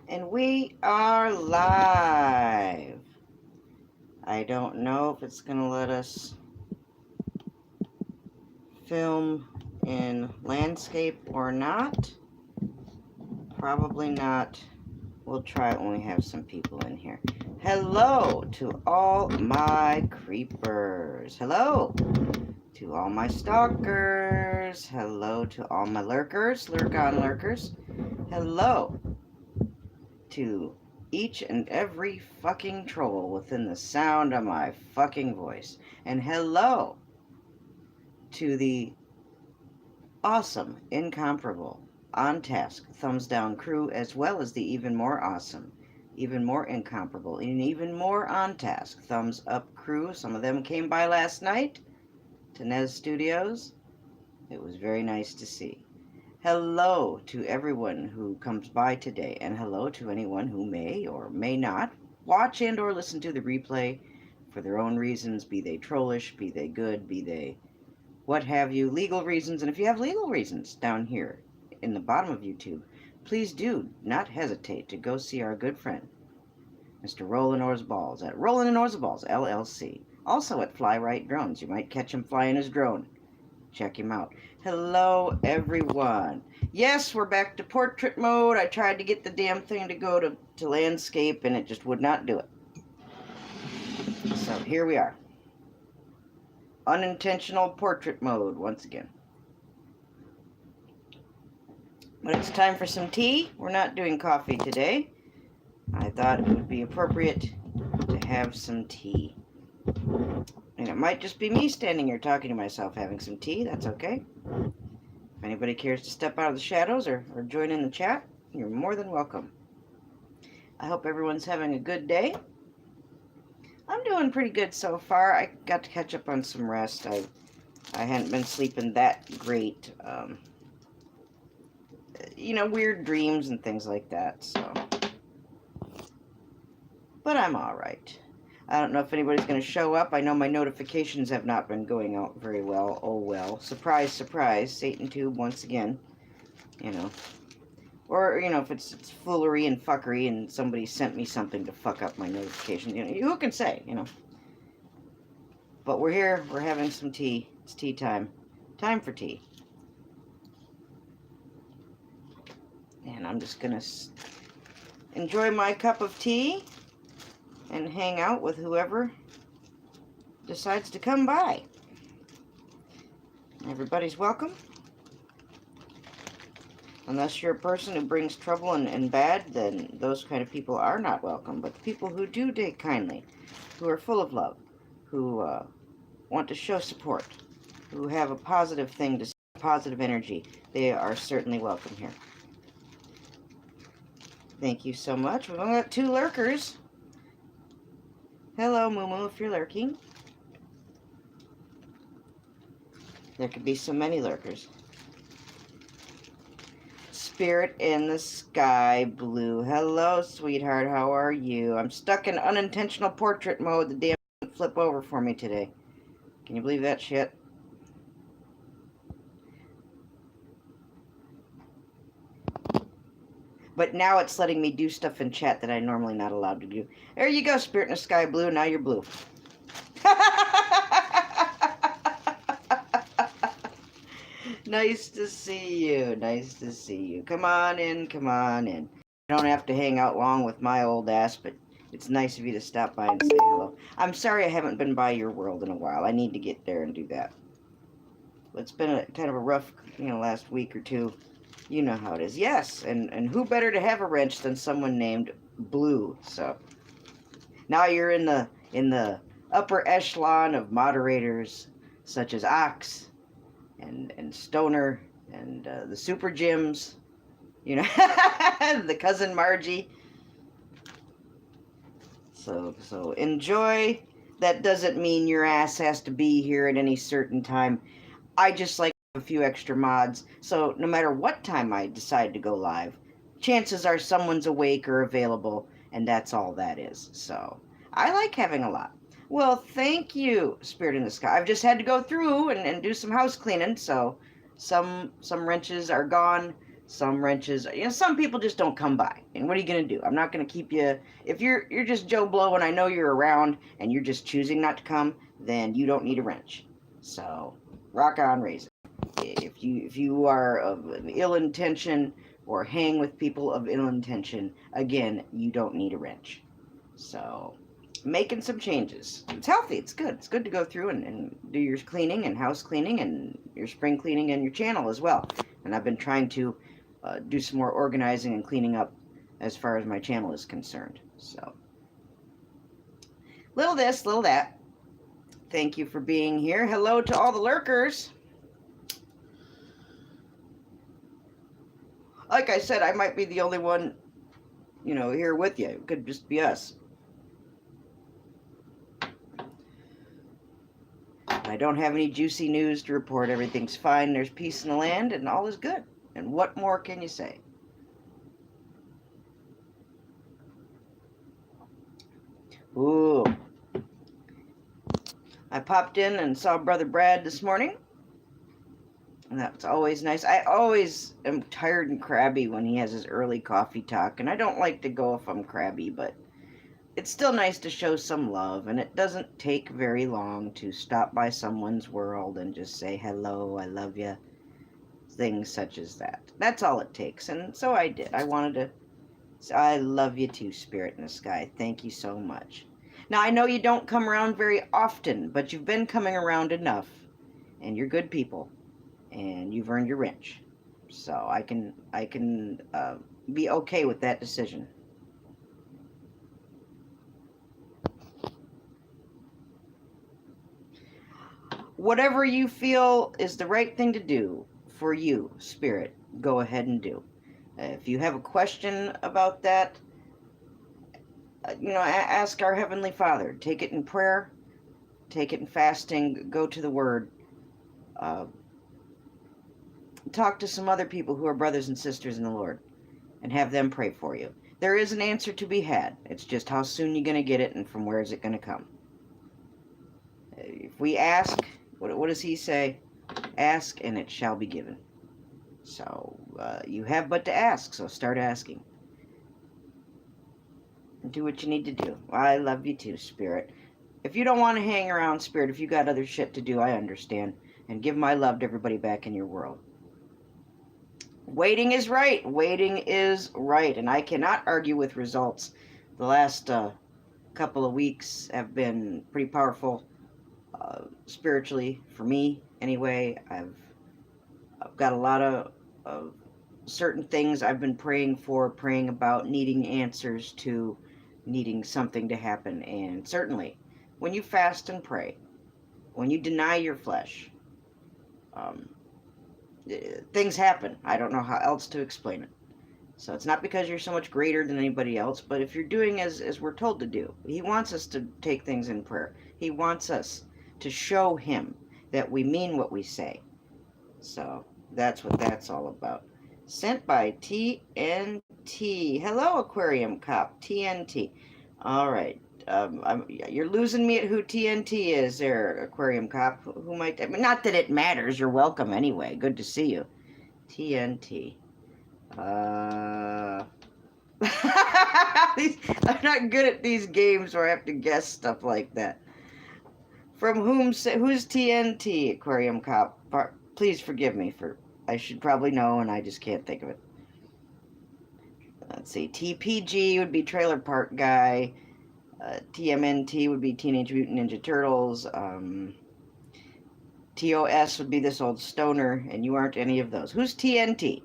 And we are live. I don't know if it's going to let us film in landscape or not. Probably not. We'll try it when we have some people in here. Hello to all my creepers. Hello to all my stalkers. Hello to all my lurkers, lurk-on lurkers. Hello to each and every fucking troll within the sound of my fucking voice. And hello to the awesome, incomparable, on task, thumbs down crew, as well as the even more awesome, even more incomparable, and even more on task, thumbs up crew. Some of them came by last night to Nez Studios. It was very nice to see. Hello to everyone who comes by today, and hello to anyone who may or may not watch and or listen to the replay for their own reasons, be they trollish, be they good, be they what have you, legal reasons. And if you have legal reasons down here in the bottom of YouTube, please do not hesitate to go see our good friend, Mr. Roland Orzballs at Roland and Orzballs, LLC. Also at Fly Right Drones. You might catch him flying his drone. Check him out. Hello, everyone. Yes, we're back to portrait mode. I tried to get the damn thing to go to landscape, and it just would not do it. So here we are. Unintentional portrait mode once again. But it's time for some tea. We're not doing coffee today. I thought it would be appropriate to have some tea. And it might just be me standing here talking to myself having some tea. That's okay. If anybody cares to step out of the shadows or join in the chat, you're more than welcome. I hope everyone's having a good day. I'm doing pretty good so far. I got to catch up on some rest. I hadn't been sleeping that great. Weird dreams and things like that, so. But I'm all right. I don't know if anybody's going to show up. I know my notifications have not been going out very well. Oh, well. Surprise, surprise. SatanTube once again. Or, if it's foolery and fuckery and somebody sent me something to fuck up my notifications. Who can say, But we're here. We're having some tea. It's tea time. Time for tea. And I'm just going to enjoy my cup of tea and hang out with whoever decides to come by. Everybody's welcome. Unless you're a person who brings trouble and bad, then those kind of people are not welcome. But the people who do take kindly, who are full of love, who want to show support, who have a positive thing to say, positive energy, they are certainly welcome here. Thank you so much. We've only got 2 lurkers. Hello, Moo, if you're lurking. There could be so many lurkers. Spirit in the sky blue. Hello, sweetheart. How are you? I'm stuck in unintentional portrait mode. The damn didn't flip over for me today. Can you believe that shit? But now it's letting me do stuff in chat that I'm normally not allowed to do. There you go, Spirit in the sky blue. Now you're blue. Nice to see you. Nice to see you. Come on in. Come on in. I don't have to hang out long with my old ass, but it's nice of you to stop by and say hello. I'm sorry I haven't been by your world in a while. I need to get there and do that. It's been kind of a rough, last week or two. You know how it is. Yes, and who better to have a wrench than someone named Blue? So now you're in the upper echelon of moderators such as Ox and Stoner and the Super Gyms, the cousin Margie. So enjoy. That doesn't mean your ass has to be here at any certain time. I just like a few extra mods, so no matter what time I decide to go live, chances are someone's awake or available, and that's all that is. So I like having a lot. Well, thank you, Spirit in the Sky. I've just had to go through and do some house cleaning, so some wrenches are gone, Some wrenches, some people just don't come by. And what are you going to do? I'm not going to keep you. If you're just Joe Blow and I know you're around and you're just choosing not to come, then you don't need a wrench. So, rock on, raise it. If you are of ill intention or hang with people of ill intention, again, you don't need a wrench. So, making some changes. It's healthy. It's good. It's good to go through and do your cleaning and house cleaning and your spring cleaning and your channel as well. And I've been trying to do some more organizing and cleaning up as far as my channel is concerned. So, little this, little that. Thank you for being here. Hello to all the lurkers. Like I said, I might be the only one, here with you. It could just be us. I don't have any juicy news to report. Everything's fine. There's peace in the land and all is good. And what more can you say? Ooh. I popped in and saw Brother Brad this morning. And that's always nice. I always am tired and crabby when he has his early coffee talk. And I don't like to go if I'm crabby, but it's still nice to show some love. And it doesn't take very long to stop by someone's world and just say, hello, I love you. Things such as that. That's all it takes. And so I did. I wanted to say, I love you too, Spirit in the Sky. Thank you so much. Now, I know you don't come around very often, but you've been coming around enough. And you're good people. And you've earned your wrench. So I can be okay with that decision. Whatever you feel is the right thing to do for you, Spirit, go ahead and do. If you have a question about that, ask our Heavenly Father. Take it in prayer, take it in fasting, go to the Word. Talk to some other people who are brothers and sisters in the Lord and have them pray for you. There is an answer to be had. It's just how soon you're going to get it and from where is it going to come. If we ask, what does he say? Ask and it shall be given. So you have but to ask, so start asking. And do what you need to do. I love you too, Spirit. If you don't want to hang around, Spirit, if you got other shit to do, I understand. And give my love to everybody back in your world. Waiting is right. Waiting is right. And I cannot argue with results. The last couple of weeks have been pretty powerful spiritually for me. Anyway, I've got a lot of certain things I've been praying for, praying about, needing answers to, needing something to happen. And certainly, when you fast and pray, when you deny your flesh, things happen. I don't know how else to explain it. So it's not because you're so much greater than anybody else, but if you're doing as we're told to do, he wants us to take things in prayer. He wants us to show him that we mean what we say. So that's what that's all about. Sent by TNT. Hello, Aquarium Cop. TNT. All right. You're losing me at who TNT is there, Aquarium Cop. Who might... I mean, not that it matters. You're welcome anyway. Good to see you. TNT. I'm not good at these games where I have to guess stuff like that. From who's TNT, Aquarium Cop? Please forgive me for... I should probably know, and I just can't think of it. Let's see. TPG would be Trailer Park Guy. TMNT would be Teenage Mutant Ninja Turtles. TOS would be this old stoner, and you aren't any of those. Who's TNT?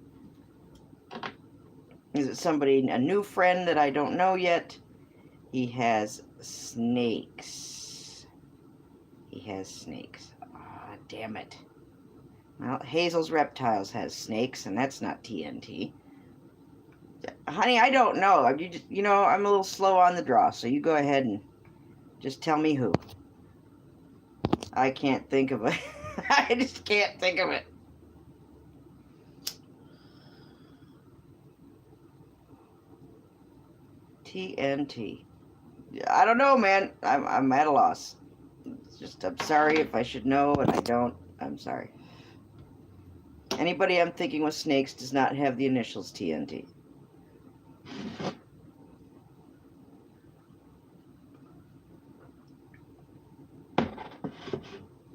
Is it somebody, a new friend that I don't know yet? He has snakes. He has snakes. Ah, damn it. Well, Hazel's Reptiles has snakes, and that's not TNT. Honey, I don't know. I'm a little slow on the draw, so you go ahead and just tell me who. I can't think of it. I just can't think of it. TNT. I don't know, man. I'm at a loss. It's just, I'm sorry if I should know and I don't. I'm sorry. Anybody I'm thinking with snakes does not have the initials TNT.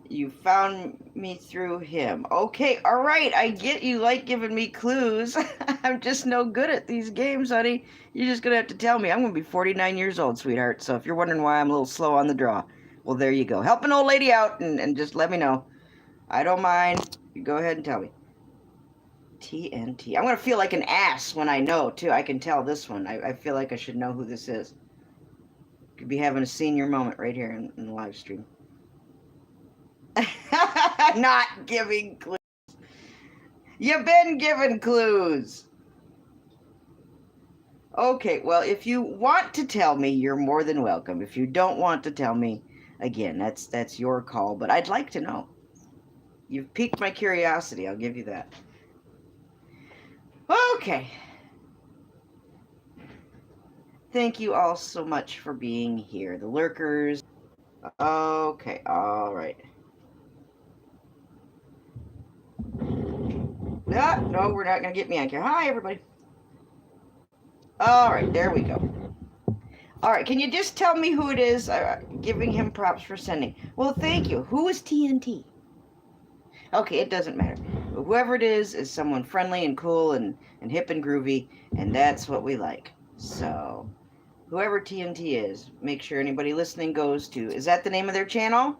You found me through him. Okay, alright, I get you like giving me clues. I'm just no good at these games, honey. You're just gonna have to tell me. I'm gonna be 49 years old, sweetheart, so if you're wondering why I'm a little slow on the draw, well, there you go. Help an old lady out and just let me know. I don't mind. You go ahead and tell me. TNT. I'm gonna feel like an ass when I know, too. I can tell this one. I feel like I should know who this is. Could be having a senior moment right here in the live stream. Not giving clues. You've been given clues. Okay, well, if you want to tell me, you're more than welcome. If you don't want to tell me, again, that's your call, but I'd like to know. You've piqued my curiosity, I'll give you that. Okay. Thank you all so much for being here. The lurkers. Okay, all right. Ah, no, we're not going to get me on here. Hi, everybody. All right, there we go. All right, can you just tell me who it is? Giving him props for sending. Well, thank you. Who is TNT? Okay, it doesn't matter. Whoever it is someone friendly and cool and hip and groovy, and that's what we like. So, whoever TNT is, make sure anybody listening goes to... Is that the name of their channel?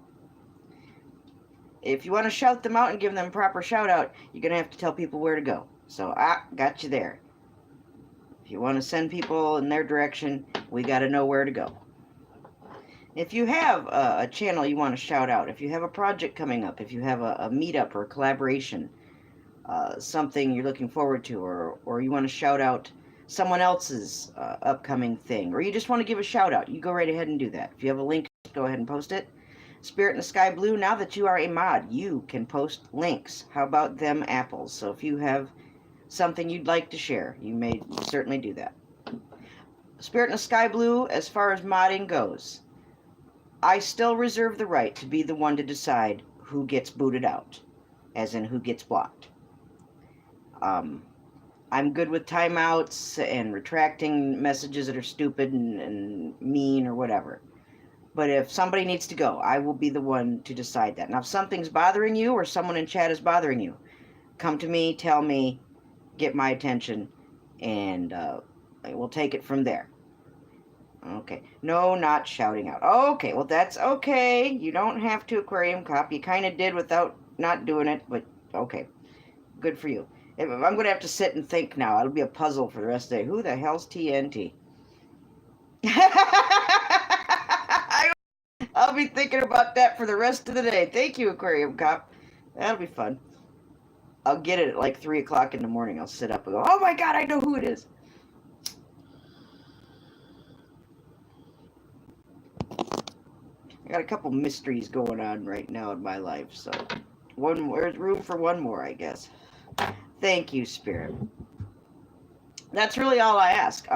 If you want to shout them out and give them a proper shout out, you're going to have to tell people where to go. So, got you there. If you want to send people in their direction, we got to know where to go. If you have a channel you want to shout out, if you have a project coming up, if you have a meetup or a collaboration, something you're looking forward to, or you want to shout out someone else's upcoming thing, or you just want to give a shout out, you go right ahead and do that. If you have a link, go ahead and post it. Spirit in the Sky Blue, now that you are a mod, you can post links. How about them apples? So if you have something you'd like to share, you may certainly do that. Spirit in the Sky Blue, as far as modding goes, I still reserve the right to be the one to decide who gets booted out, as in who gets blocked. I'm good with timeouts and retracting messages that are stupid and mean or whatever. But if somebody needs to go, I will be the one to decide that. Now, if something's bothering you or someone in chat is bothering you, come to me, tell me, get my attention, and we'll take it from there. Okay. No, not shouting out. Okay, well, that's okay. You don't have to, Aquarium Cop. You kind of did without not doing it, but okay. Good for you. I'm going to have to sit and think now. It'll be a puzzle for the rest of the day. Who the hell's TNT? I'll be thinking about that for the rest of the day. Thank you, Aquarium Cop. That'll be fun. I'll get it at like 3 o'clock in the morning. I'll sit up and go, oh my god, I know who it is. I got a couple mysteries going on right now in my life, so there's room for one more, I guess. Thank you, Spirit. That's really all I ask.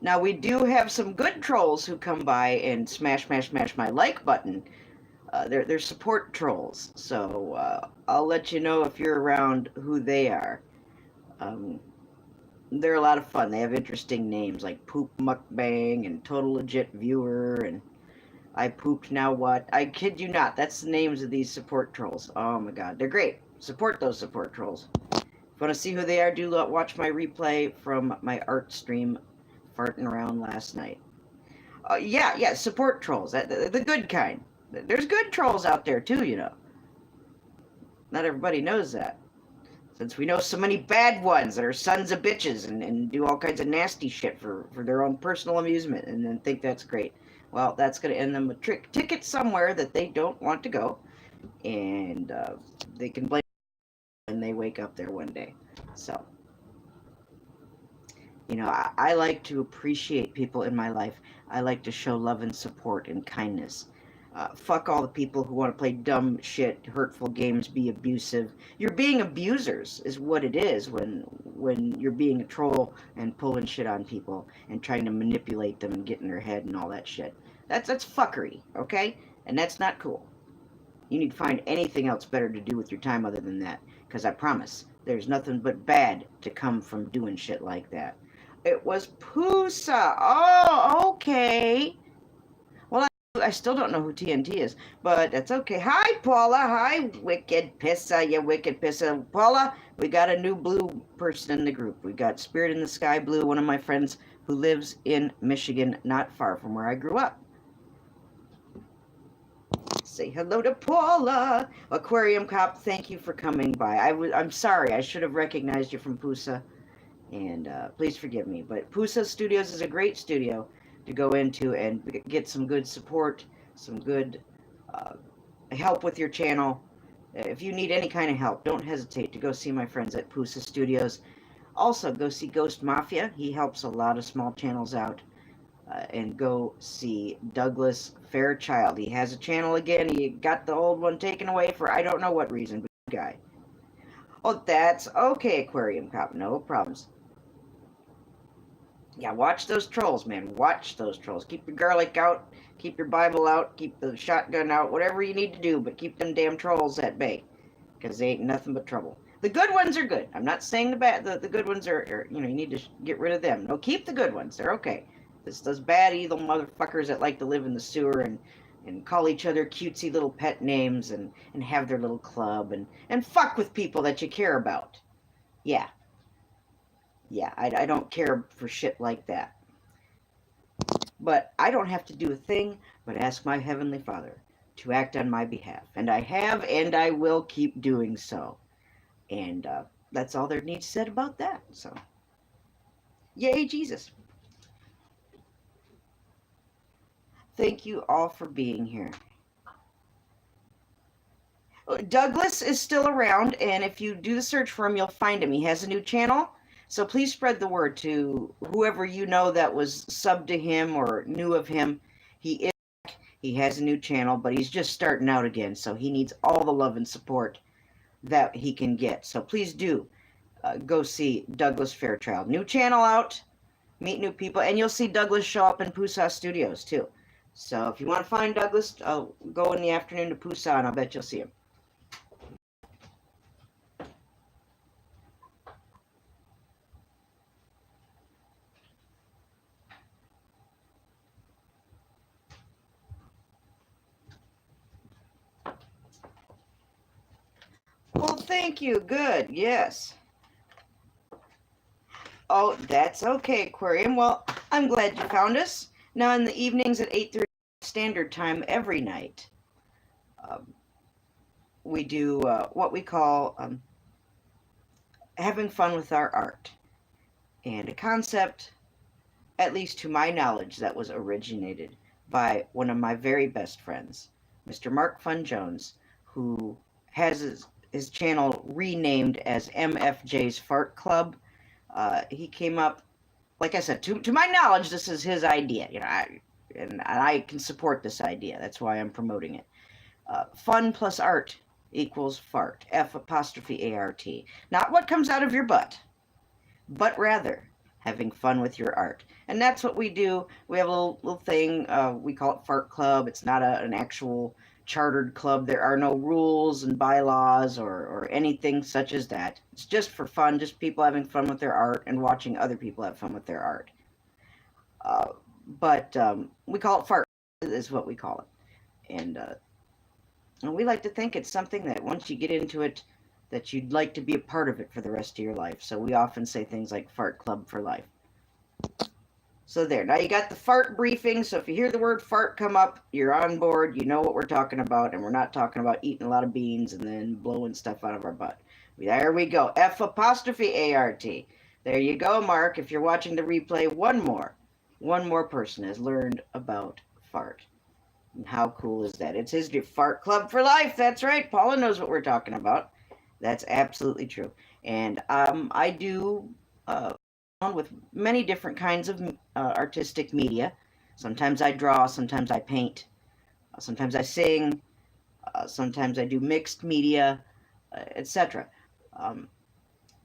Now, we do have some good trolls who come by and smash my like button. They're support trolls, so I'll let you know if you're around who they are. They're a lot of fun. They have interesting names like Poop Mukbang and Total Legit Viewer and I Pooped Now What. I kid you not, that's the names of these support trolls. Oh my god, they're great. Support those support trolls. If you want to see who they are, do watch my replay from my art stream farting around last night. Yeah, support trolls. The good kind. There's good trolls out there too, you know. Not everybody knows that. Since we know so many bad ones that are sons of bitches and do all kinds of nasty shit for their own personal amusement and then think that's great. Well, that's going to end them a ticket somewhere that they don't want to go. And they can blame when they wake up there one day. So, you know, I like to appreciate people in my life. I like to show love and support and kindness. Fuck all the people who want to play dumb shit, hurtful games, be abusive. You're being abusers is what it is when you're being a troll and pulling shit on people and trying to manipulate them and get in their head and all that shit. That's fuckery, okay? And that's not cool. You need to find anything else better to do with your time other than that. because I promise there's nothing but bad to come from doing shit like that. It was Pusa. Oh, okay. Well, I still don't know who TNT is, but that's okay. Hi, Paula. Hi, Wicked Pissa, you Wicked Pissa. Paula, we got a new blue person in the group. We got Spirit in the Sky Blue, one of my friends who lives in Michigan, not far from where I grew up. Say hello to Paula. Aquarium Cop, thank you for coming by. I'm sorry, I should have recognized you from Pusa, and please forgive me. But Pusa Studios is a great studio to go into and get some good support, some good help with your channel. If you need any kind of help, don't hesitate to go see my friends at Pusa Studios. Also, go see Ghost Mafia. He helps a lot of small channels out. And go see Douglas Fairchild. He has a channel again. He got the old one taken away for I don't know what reason, but good guy. Oh, that's okay, Aquarium Cop. No problems. Yeah, watch those trolls, man. Watch those trolls. Keep your garlic out. Keep your Bible out. Keep the shotgun out. Whatever you need to do, but keep them damn trolls at bay, because they ain't nothing but trouble. The good ones are good. I'm not saying the bad. The good ones are you need to get rid of them. No, keep the good ones. They're okay. It's those bad, evil motherfuckers that like to live in the sewer and call each other cutesy little pet names and have their little club and fuck with people that you care about. Yeah. Yeah, I don't care for shit like that. But I don't have to do a thing but ask my Heavenly Father to act on my behalf. And I have, and I will keep doing so. And that's all there needs said about that. So, yay, Jesus. Thank you all for being here. Douglas is still around, and if you do the search for him, you'll find him. He has a new channel, so please spread the word to whoever you know that was subbed to him or knew of him. He has a new channel, but he's just starting out again, so he needs all the love and support that he can get. So please do go see Douglas Fairchild. New channel out, meet new people, and you'll see Douglas show up in Pusa Studios too. So if you want to find Douglas, go in the afternoon to Pusa, and I'll bet you'll see him. Well, thank you. Good. Yes. Oh, that's okay, Aquarium. Well, I'm glad you found us. Now, in the evenings at 8:30 Standard Time every night, we do what we call having fun with our art. And a concept, at least to my knowledge, that was originated by one of my very best friends, Mr. Mark Fun Jones, who has his channel renamed as MFJ's Fart Club. He came up, like I said, to my knowledge, this is his idea. And I can support this idea. That's why I'm promoting it. Fun plus art equals fart. F''ART. Not what comes out of your butt, but rather having fun with your art. And that's what we do. We have a little thing. We call it Fart Club. It's not an actual chartered club. There are no rules and bylaws or anything such as that. It's just for fun, just people having fun with their art and watching other people have fun with their art. But we call it Fart, is what we call it. And we like to think it's something that once you get into it, that you'd like to be a part of it for the rest of your life. So we often say things like Fart Club for life. So there. Now you got the fart briefing. So if you hear the word fart come up, you're on board. You know what we're talking about. And we're not talking about eating a lot of beans and then blowing stuff out of our butt. There we go. F''ART. There you go, Mark. If you're watching the replay, one more person has learned about fart. And how cool is that? It's his Fart Club for life. That's right. Paula knows what we're talking about. That's absolutely true. And I do with many different kinds of artistic media. Sometimes I draw, sometimes I paint, sometimes I sing, sometimes I do mixed media, etc.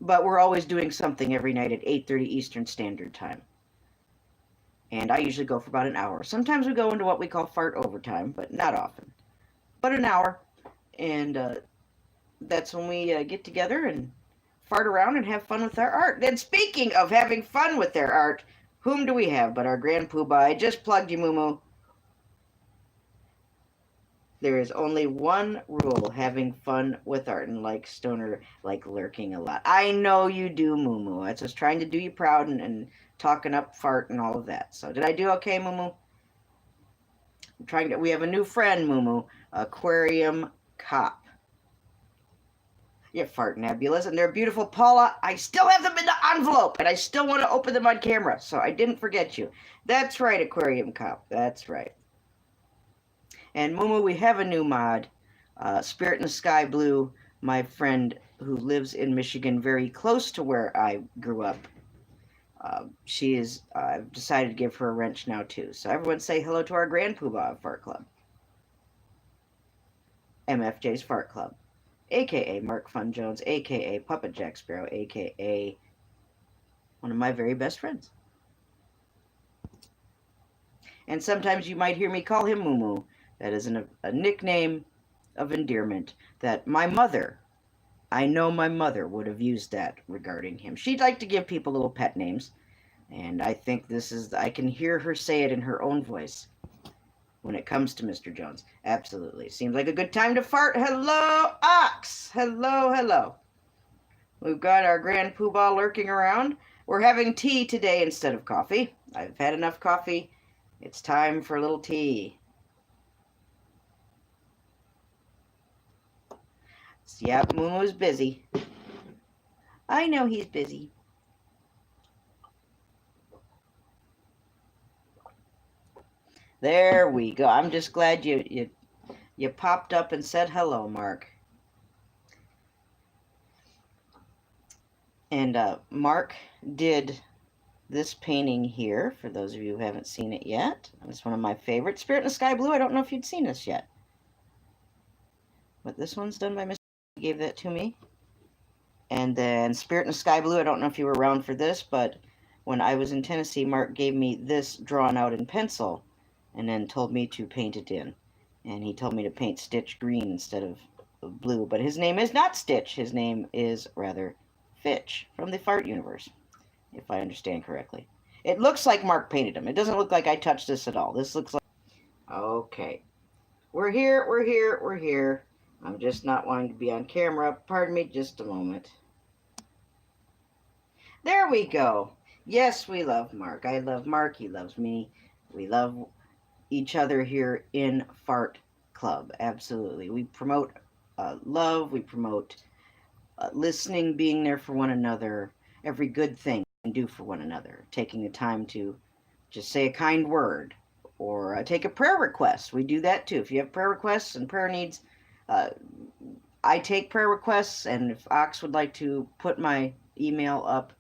But we're always doing something every night at 8:30 Eastern Standard Time. And I usually go for about an hour. Sometimes we go into what we call fart overtime, but not often. But an hour. And that's when we get together and fart around and have fun with our art. And speaking of having fun with their art, whom do we have but our Grand Poobah? I just plugged you, Moo. There is only one rule: having fun with art, and like Stoner, like lurking a lot. I know you do, Moo. I was just trying to do you proud and talking up fart and all of that. So did I do okay, Moo? I'm trying to. We have a new friend, Moo, Aquarium Cop. You fart nebulas, and they're beautiful. Paula, I still have them in the envelope, and I still want to open them on camera, so I didn't forget you. That's right, Aquarium Cop. That's right. And Moo, we have a new mod, Spirit in the Sky Blue, my friend who lives in Michigan, very close to where I grew up. She is, I've decided to give her a wrench now, too. So everyone say hello to our Grand Poobah of Fart Club. MFJ's Fart Club, a.k.a. Mark Fun Jones, a.k.a. Puppet Jack Sparrow, a.k.a. one of my very best friends. And sometimes you might hear me call him Moo. That is a nickname of endearment that my mother, I know my mother would have used that regarding him. She'd like to give people little pet names, and I think this is, I can hear her say it in her own voice when it comes to Mr. Jones. Absolutely. Seems like a good time to fart. Hello, Ox. Hello, hello. We've got our Grand Poobah lurking around. We're having tea today instead of coffee. I've had enough coffee. It's time for a little tea. Yep, Moo's busy. I know he's busy. There we go. I'm just glad you popped up and said hello, Mark. And Mark did this painting here, for those of you who haven't seen it yet. It's one of my favorites. Spirit in the Sky Blue. I don't know if you'd seen this yet. But this one's done by Mr. He gave that to me. And then Spirit in the Sky Blue. I don't know if you were around for this, but when I was in Tennessee, Mark gave me this drawn out in pencil and then told me to paint it in. And he told me to paint Stitch green instead of blue. But his name is not Stitch. His name is rather Fitch from the Fart Universe, if I understand correctly. It looks like Mark painted him. It doesn't look like I touched this at all. This looks like... Okay. We're here, we're here, we're here. I'm just not wanting to be on camera. Pardon me just a moment. There we go. Yes, we love Mark. I love Mark. He loves me. We love each other here in Fart Club. Absolutely. We promote love. We promote listening, being there for one another, every good thing we can do for one another, taking the time to just say a kind word or take a prayer request. We do that too. If you have prayer requests and prayer needs, I take prayer requests, and if Ox would like to put my email up,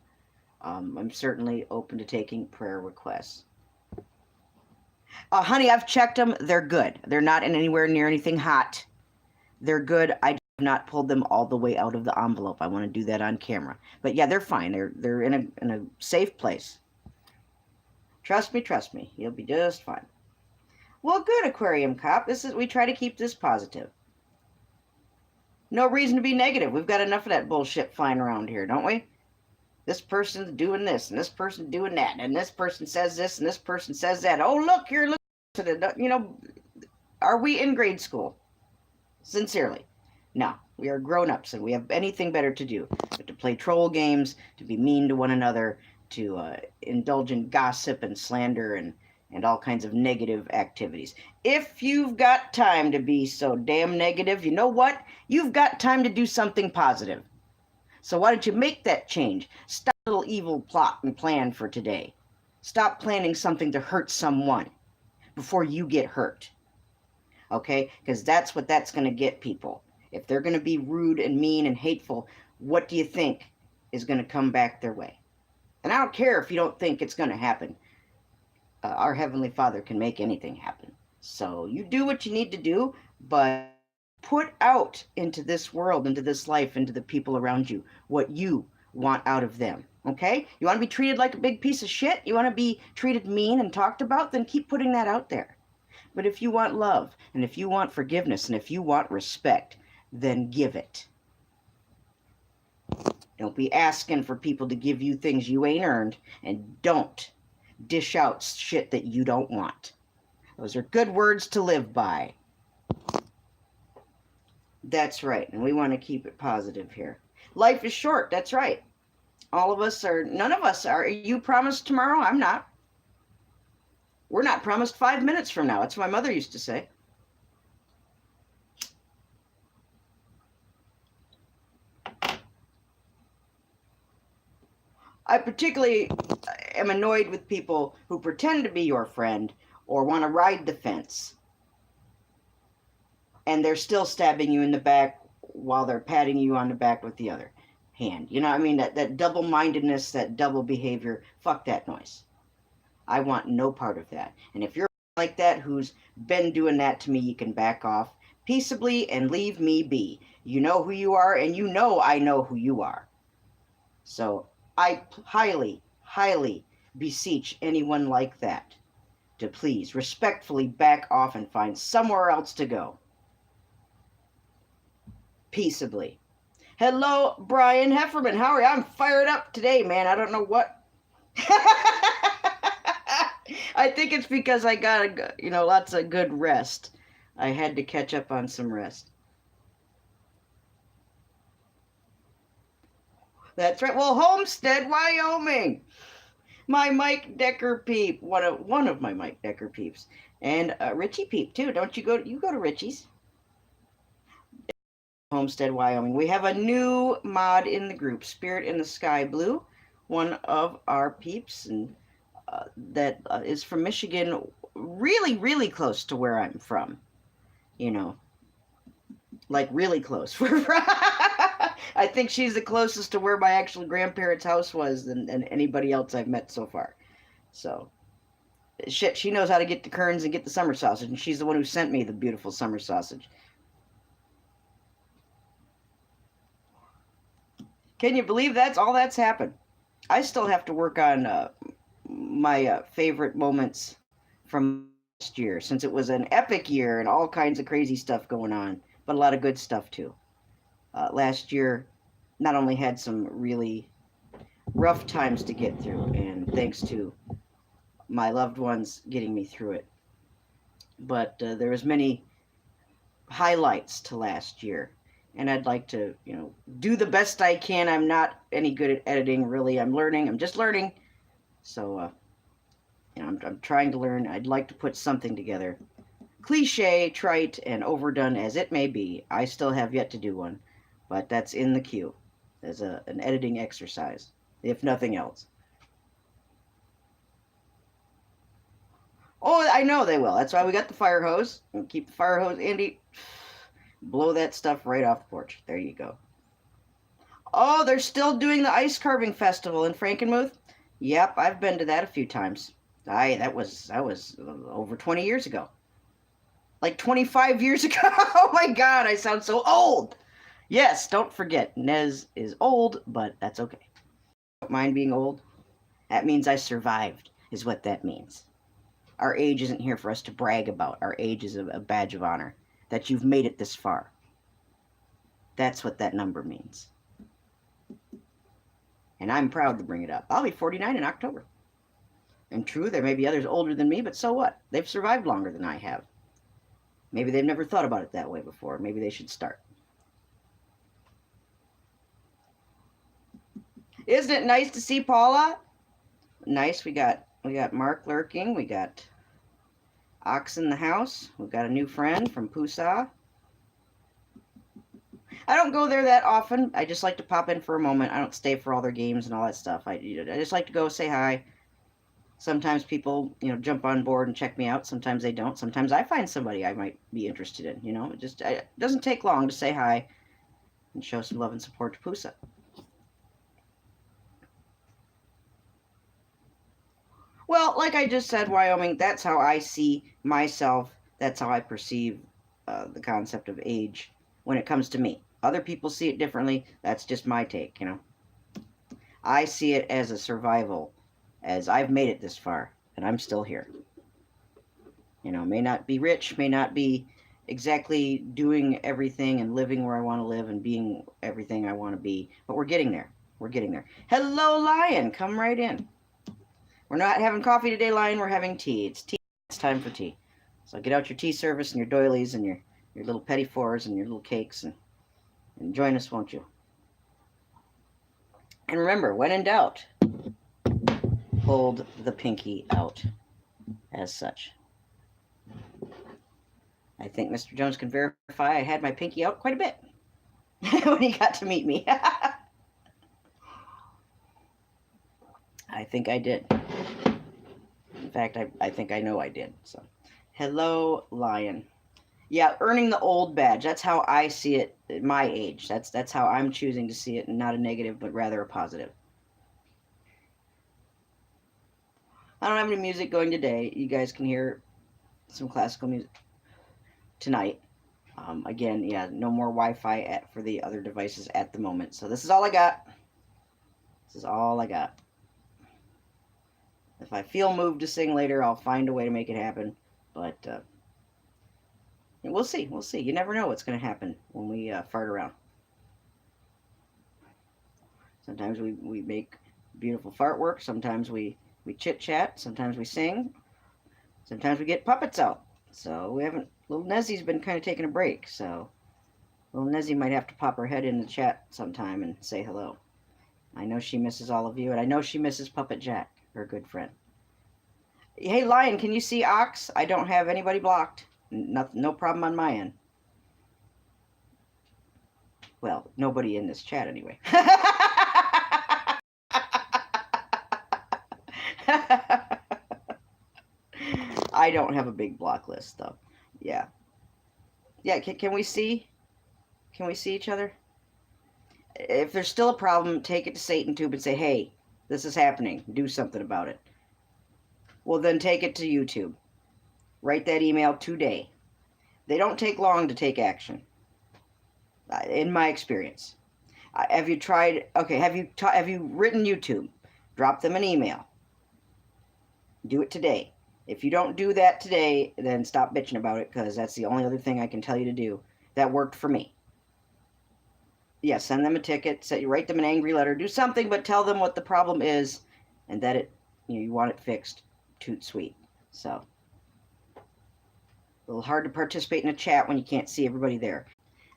I'm certainly open to taking prayer requests. Honey, I've checked them. They're good. They're not in anywhere near anything hot. They're good. I have not pulled them all the way out of the envelope. I want to do that on camera. But yeah, they're fine. They're in a safe place. Trust me. You'll be just fine. Well, good, Aquarium Cop. We try to keep this positive. No reason to be negative. We've got enough of that bullshit flying around here, don't we? This person's doing this, and this person's doing that, and this person says this, and this person says that. Oh, look, you're looking at it. You know, are we in grade school? Sincerely. No, we are grown-ups, and we have anything better to do but to play troll games, to be mean to one another, to indulge in gossip and slander and all kinds of negative activities. If you've got time to be so damn negative, you know what? You've got time to do something positive. So why don't you make that change? Stop a little evil plot and plan for today. Stop planning something to hurt someone before you get hurt. Okay? Because that's what that's going to get people. If they're going to be rude and mean and hateful, what do you think is going to come back their way? And I don't care if you don't think it's going to happen. Our Heavenly Father can make anything happen. So you do what you need to do, but put out into this world, into this life, into the people around you, what you want out of them. Okay? You want to be treated like a big piece of shit? You want to be treated mean and talked about? Then keep putting that out there. But if you want love, and if you want forgiveness, and if you want respect, then give it. Don't be asking for people to give you things you ain't earned, and don't dish out shit that you don't want. Those are good words to live by. That's right, and we want to keep it positive here. Life is short, that's right. All of us are, none of us are. You promised tomorrow? I'm not. We're not promised 5 minutes from now. That's what my mother used to say. I particularly am annoyed with people who pretend to be your friend or want to ride the fence, and they're still stabbing you in the back while they're patting you on the back with the other hand. You know what I mean? That double-mindedness, that double behavior, fuck that noise. I want no part of that. And if you're like that who's been doing that to me, you can back off peaceably and leave me be. You know who you are, and you know I know who you are. So I highly, highly beseech anyone like that to please respectfully back off and find somewhere else to go. Peaceably. Hello, Brian Hefferman. How are you? I'm fired up today, man. I don't know what. I think it's because I got, lots of good rest. I had to catch up on some rest. That's right. Well, Homestead, Wyoming. My Mike Decker peep, one of my Mike Decker peeps, and Richie peep too. Don't you go? You go to Richie's. Homestead, Wyoming. We have a new mod in the group, Spirit in the Sky Blue, one of our peeps, and that is from Michigan, really, really close to where I'm from. You know, like really close. I think she's the closest to where my actual grandparents' house was than anybody else I've met so far. So, shit, she knows how to get to Kearns and get the summer sausage, and she's the one who sent me the beautiful summer sausage. Can you believe that's all that's happened? I still have to work on my favorite moments from last year, since it was an epic year and all kinds of crazy stuff going on, but a lot of good stuff too. Last year not only had some really rough times to get through, and thanks to my loved ones getting me through it, but there was many highlights to last year, and I'd like to, do the best I can. I'm not any good at editing, really. I'm learning. I'm just learning. So, I'm trying to learn. I'd like to put something together. Cliche, trite, and overdone as it may be, I still have yet to do one, but that's in the queue as an editing exercise, if nothing else. Oh, I know they will. That's why we got the fire hose. And keep the fire hose, Andy. Blow that stuff right off the porch. There you go. Oh, they're still doing the ice carving festival in Frankenmuth? Yep, I've been to that a few times. That was over 20 years ago. Like 25 years ago. Oh my god, I sound so old. Yes, don't forget, Nez is old, but that's okay. Don't mind being old. That means I survived, is what that means. Our age isn't here for us to brag about. Our age is a badge of honor. That you've made it this far. That's what that number means. And I'm proud to bring it up. I'll be 49 in October. And true, there may be others older than me, but so what? They've survived longer than I have. Maybe they've never thought about it that way before. Maybe they should start. Isn't it nice to see Paula? Nice. We got Mark lurking. We got Ox in the house. We've got a new friend from Pusa. I don't go there that often. I just like to pop in for a moment. I don't stay for all their games and all that stuff. I just like to go say hi. Sometimes people, jump on board and check me out. Sometimes they don't. Sometimes I find somebody I might be interested in. It doesn't take long to say hi and show some love and support to Pusa. Well, like I just said, Wyoming, that's how I see myself. That's how I perceive the concept of age when it comes to me. Other people see it differently. That's just my take, I see it as a survival, as I've made it this far, and I'm still here. May not be rich, may not be exactly doing everything and living where I want to live and being everything I want to be, but we're getting there. We're getting there. Hello, Lion. Come right in. We're not having coffee today, Lion. We're having tea. It's tea. It's time for tea. So get out your tea service and your doilies and your little petit fours and your little cakes and join us, won't you? And remember, when in doubt, hold the pinky out as such. I think Mr. Jones can verify I had my pinky out quite a bit when he got to meet me. I think I did. In fact, I think I know I did. So, hello, Lion. Yeah, earning the old badge. That's how I see it at my age. That's how I'm choosing to see it, and not a negative, but rather a positive. I don't have any music going today. You guys can hear some classical music tonight. Again, yeah, no more Wi-Fi for the other devices at the moment. So this is all I got. This is all I got. If I feel moved to sing later, I'll find a way to make it happen. But we'll see. We'll see. You never know what's going to happen when we fart around. Sometimes we make beautiful fart work. Sometimes we chit-chat. Sometimes we sing. Sometimes we get puppets out. So we haven't... Little Nezzie's been kind of taking a break. So little Nezzie might have to pop her head in the chat sometime and say hello. I know she misses all of you. And I know she misses Puppet Jack, her good friend. Hey, Lion, can you see Ox? I don't have anybody blocked. No problem on my end. Well, nobody in this chat anyway. I don't have a big block list, though. Yeah. Yeah, can we see? Can we see each other? If there's still a problem, take it to SatanTube and say, hey, this is happening. Do something about it. Well, then take it to YouTube. Write that email today. They don't take long to take action, in my experience. Have you tried? Okay, have you written YouTube? Drop them an email. Do it today. If you don't do that today, then stop bitching about it, because that's the only other thing I can tell you to do. That worked for me. Yeah, send them a ticket. Write them an angry letter. Do something, but tell them what the problem is, and that you want it fixed. Toot sweet. So, a little hard to participate in a chat when you can't see everybody there.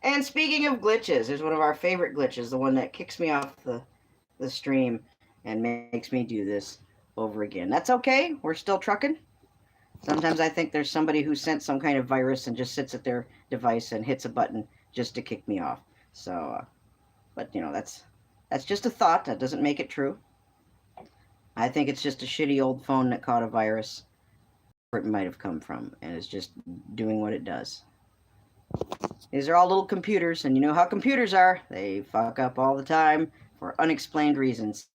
And speaking of glitches, there's one of our favorite glitches, the one that kicks me off the stream and makes me do this over again. That's okay. We're still trucking. Sometimes I think there's somebody who sent some kind of virus and just sits at their device and hits a button just to kick me off. So, but you know, that's just a thought. That doesn't make it true. I think it's just a shitty old phone that caught a virus where it might have come from and is just doing what it does. These are all little computers, and you know how computers are. They fuck up all the time for unexplained reasons.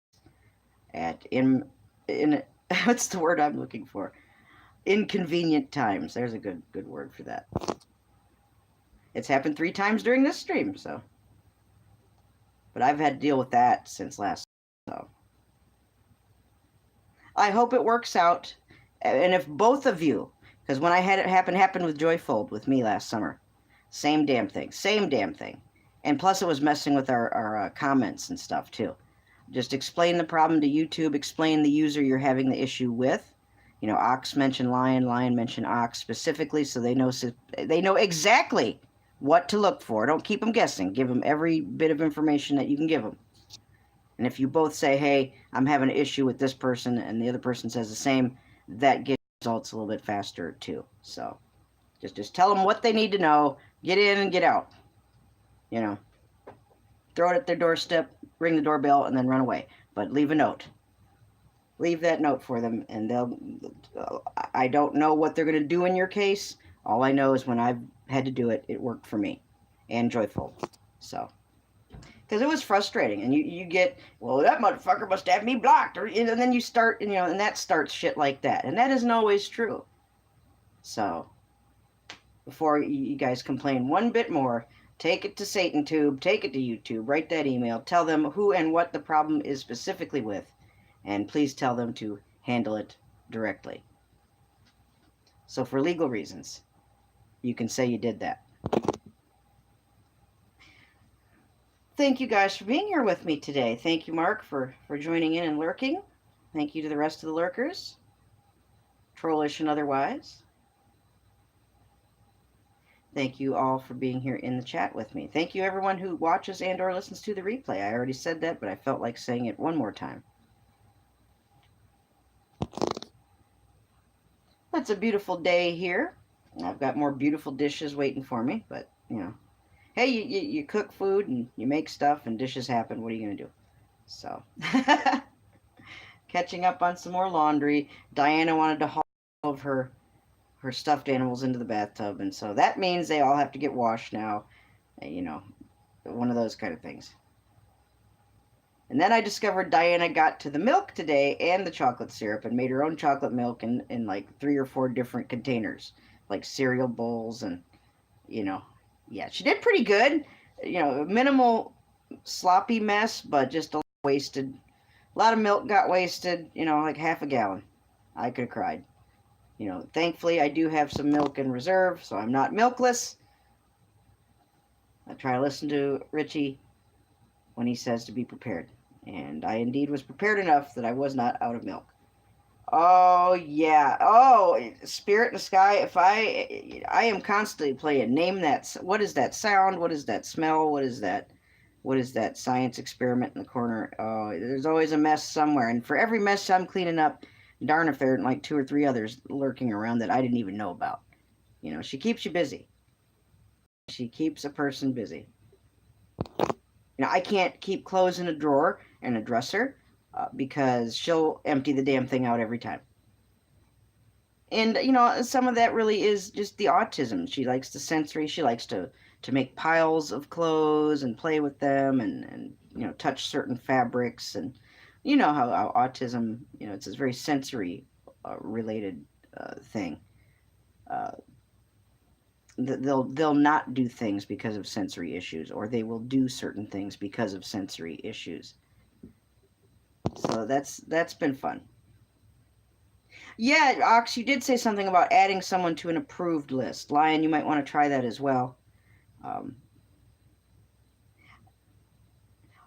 What's the word I'm looking for? Inconvenient times. There's a good word for that. It's happened 3 times during this stream, so. But I've had to deal with that since last, so. I hope it works out. And if both of you, because when I had it happened with Joyfold with me last summer. Same damn thing. And plus it was messing with our comments and stuff too. Just explain the problem to YouTube. Explain the user you're having the issue with. You know, Ox mentioned Lion. Lion mentioned Ox specifically, so they know exactly what to look for. Don't keep them guessing. Give them every bit of information that you can give them. And if you both say, hey, I'm having an issue with this person, and the other person says the same, that gets results a little bit faster too. So just tell them what they need to know. Get in and get out. You know, throw it at their doorstep, ring the doorbell, and then run away. But leave a note. Leave that note for them, and I don't know what they're going to do in your case. All I know is when I've had to do it, it worked for me. And Joyful. So. Because it was frustrating, and you get, well, that motherfucker must have me blocked, and then you start, you know, and that starts shit like that, and that isn't always true. So, before you guys complain one bit more, take it to SatanTube, take it to YouTube, write that email, tell them who and what the problem is specifically with, and please tell them to handle it directly. So, for legal reasons, you can say you did that. Thank you guys for being here with me today. Thank you, Mark, for joining in and lurking. Thank you to the rest of the lurkers, trollish and otherwise. Thank you all for being here in the chat with me. Thank you everyone who watches and or listens to the replay. I already said that, but I felt like saying it one more time. It's a beautiful day here. I've got more beautiful dishes waiting for me, but, you know. Hey, you cook food and you make stuff and dishes happen. What are you going to do? So, catching up on some more laundry. Diana wanted to haul all of her stuffed animals into the bathtub, and so that means they all have to get washed now. You know, one of those kind of things. And then I discovered Diana got to the milk today and the chocolate syrup and made her own chocolate milk in like 3 or 4 different containers, like cereal bowls and, you know, yeah, she did pretty good. You know, minimal sloppy mess, but just a lot wasted. A lot of milk got wasted, you know, like half a gallon. I could have cried. You know, thankfully I do have some milk in reserve, so I'm not milkless. I try to listen to Richie when he says to be prepared. And I indeed was prepared enough that I was not out of milk. Oh, yeah. Oh, Spirit in the Sky. If I am constantly playing. Name that. What is that sound? What is that smell? What is that? What is that science experiment in the corner? Oh, there's always a mess somewhere. And for every mess I'm cleaning up, darn if there aren't like 2 or 3 others lurking around that I didn't even know about. You know, she keeps you busy. She keeps a person busy. You know, I can't keep clothes in a drawer and a dresser because she'll empty the damn thing out every time. And, you know, some of that really is just the autism. She likes the sensory. She likes to make piles of clothes and play with them and you know, touch certain fabrics. And you know how autism, you know, it's a very sensory related thing. They'll not do things because of sensory issues, or they will do certain things because of sensory issues. So that's been fun. Yeah, Ox, you did say something about adding someone to an approved list. Lion, you might want to try that as well.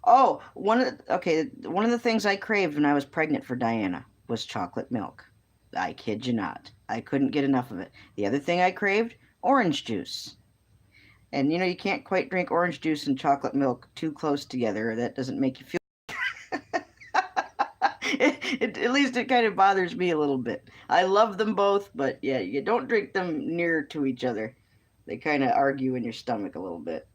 Oh, one of the things I craved when I was pregnant for Diana was chocolate milk. I kid you not. I couldn't get enough of it. The other thing I craved, orange juice. And you know, you can't quite drink orange juice and chocolate milk too close together. That doesn't make you feel at least it kind of bothers me a little bit. I love them both, but yeah, you don't drink them near to each other. They kind of argue in your stomach a little bit.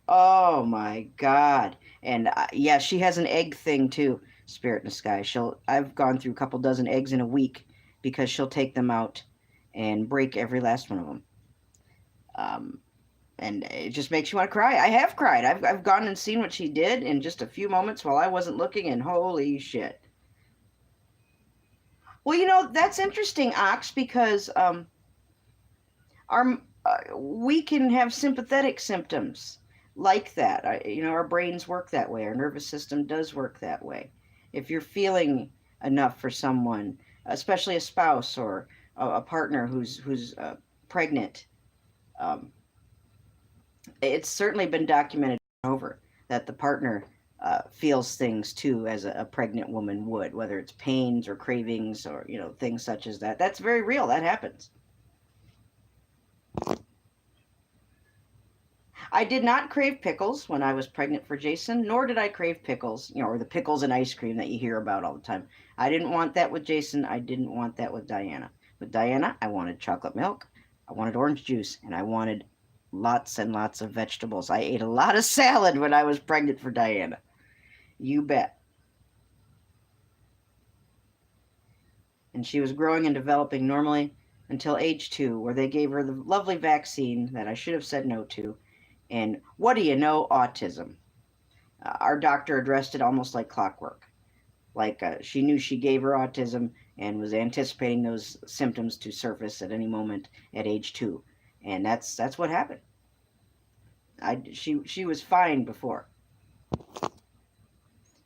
Oh my God. And yeah, she has an egg thing too, Spirit in the Sky. I've gone through a couple dozen eggs in a week because she'll take them out and break every last one of them. And it just makes you want to cry. I have cried. I've gone and seen what she did in just a few moments while I wasn't looking, and holy shit. Well, you know, that's interesting, Ox, because our we can have sympathetic symptoms like that. You know, our brains work that way. Our nervous system does work that way. If you're feeling enough for someone, especially a spouse or a partner who's pregnant, um, it's certainly been documented over that the partner feels things too as a pregnant woman would, whether it's pains or cravings or, you know, things such as that. That's very real. That happens. I did not crave pickles when I was pregnant for Jason, nor did I crave pickles, you know, or the pickles and ice cream that you hear about all the time. I didn't want that with Jason. I didn't want that with Diana. With Diana, I wanted chocolate milk, I wanted orange juice, and I wanted lots and lots of vegetables. I ate a lot of salad when I was pregnant for Diana. You bet. And she was growing and developing normally until age 2, where they gave her the lovely vaccine that I should have said no to. And what do you know? Autism. Our doctor addressed it almost like clockwork. Like she knew she gave her autism and was anticipating those symptoms to surface at any moment at age 2. And that's what happened. She was fine before.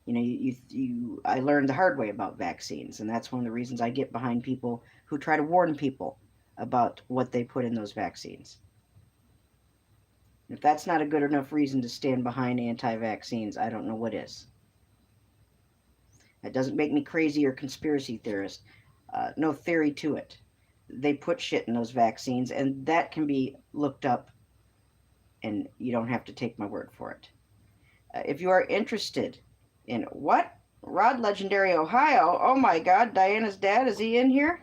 You know, I learned the hard way about vaccines, and that's one of the reasons I get behind people who try to warn people about what they put in those vaccines. If that's not a good enough reason to stand behind anti-vaccines, I don't know what is. That doesn't make me crazy or conspiracy theorist. No theory to it. They put shit in those vaccines, and that can be looked up, and you don't have to take my word for it. If you are interested in what? Rod Legendary Ohio? Oh my god, Diana's dad, is he in here?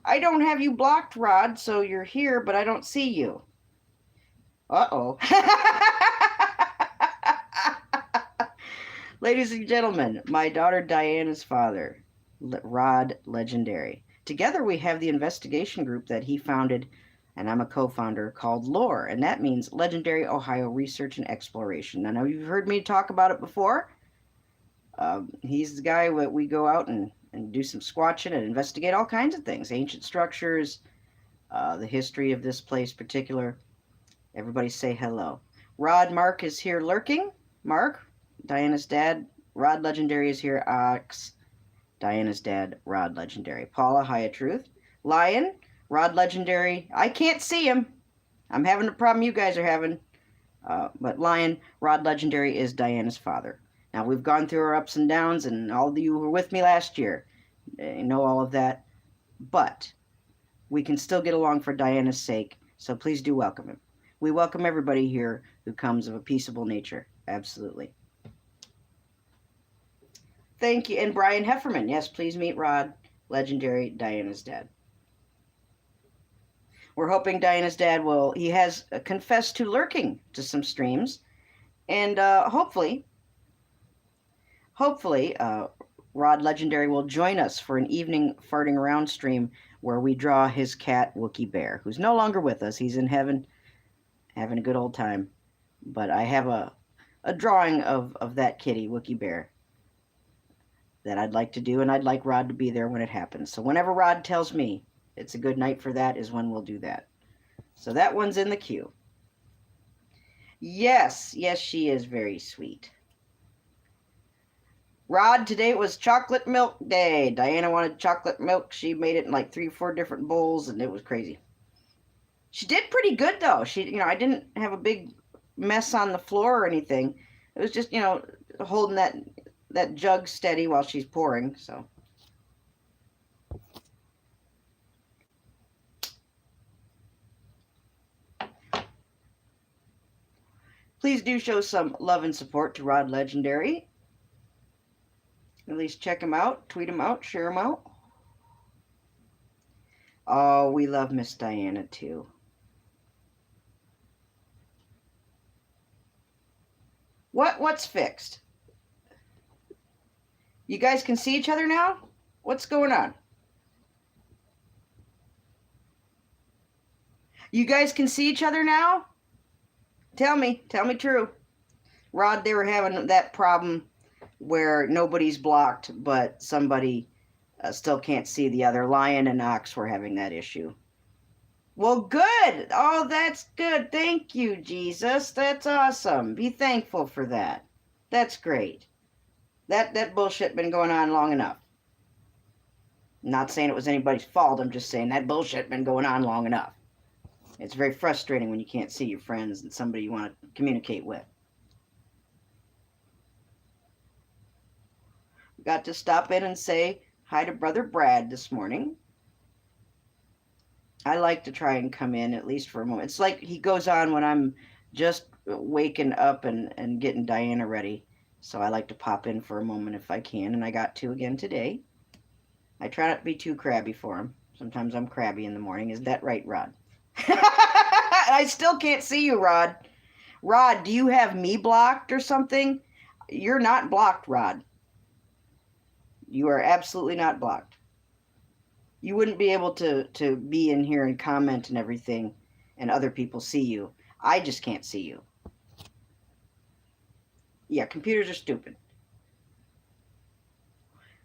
I don't have you blocked, Rod, so you're here, but I don't see you. Uh-oh. Ladies and gentlemen, my daughter Diana's father, Rod Legendary. Together we have the investigation group that he founded, and I'm a co-founder, called LORE, and that means Legendary Ohio Research and Exploration. I know you've heard me talk about it before. He's the guy that we go out and do some squatching and investigate all kinds of things, ancient structures, the history of this place particular. Everybody say hello. Rod Mark is here lurking. Mark, Diana's dad. Rod Legendary is here. Ox, Diana's dad. Rod Legendary. Paula, High Truth. Lion, Rod Legendary. I can't see him. I'm having the problem you guys are having. But Lion, Rod Legendary is Diana's father. Now, we've gone through our ups and downs, and all of you who were with me last year know all of that. But we can still get along for Diana's sake, so please do welcome him. We welcome everybody here who comes of a peaceable nature. Absolutely. Thank you. And Brian Hefferman. Yes, please meet Rod Legendary, Diana's dad. We're hoping Diana's dad will, he has confessed to lurking to some streams. And hopefully, Rod Legendary will join us for an evening farting around stream where we draw his cat, Wookie Bear, who's no longer with us. He's in heaven having a good old time. But I have a drawing of that kitty, Wookie Bear, that I'd like to do, and I'd like Rod to be there when it happens. So whenever Rod tells me it's a good night for that is when we'll do that. So that one's in the queue. Yes, she is very sweet. Rod, today was chocolate milk day. Diana wanted chocolate milk. She made it in like 3 or 4 different bowls, and it was crazy. She did pretty good, though. I didn't have a big mess on the floor or anything. It was just, holding that jug steady while she's pouring, so. Please do show some love and support to Rod Legendary. At least check him out, tweet him out, share him out. Oh, we love Miss Diana, too. What's fixed? You guys can see each other now? What's going on? You guys can see each other now? Tell me true. Rod, they were having that problem where nobody's blocked, but somebody still can't see the other. Lion and Ox were having that issue. Well, good. Oh, that's good. Thank you, Jesus. That's awesome. Be thankful for that. That's great. That bullshit been going on long enough. I'm not saying it was anybody's fault. I'm just saying that bullshit been going on long enough. It's very frustrating when you can't see your friends and somebody you want to communicate with. Got to stop in and say hi to Brother Brad this morning. I like to try and come in at least for a moment. It's like he goes on when I'm just waking up and getting Diana ready. So I like to pop in for a moment if I can, and I got to again today. I try not to be too crabby for him. Sometimes I'm crabby in the morning. Isn't that right, Rod? I still can't see you, Rod. Rod, do you have me blocked or something? You're not blocked, Rod. You are absolutely not blocked. You wouldn't be able to be in here and comment and everything, and other people see you. I just can't see you. Yeah, computers are stupid.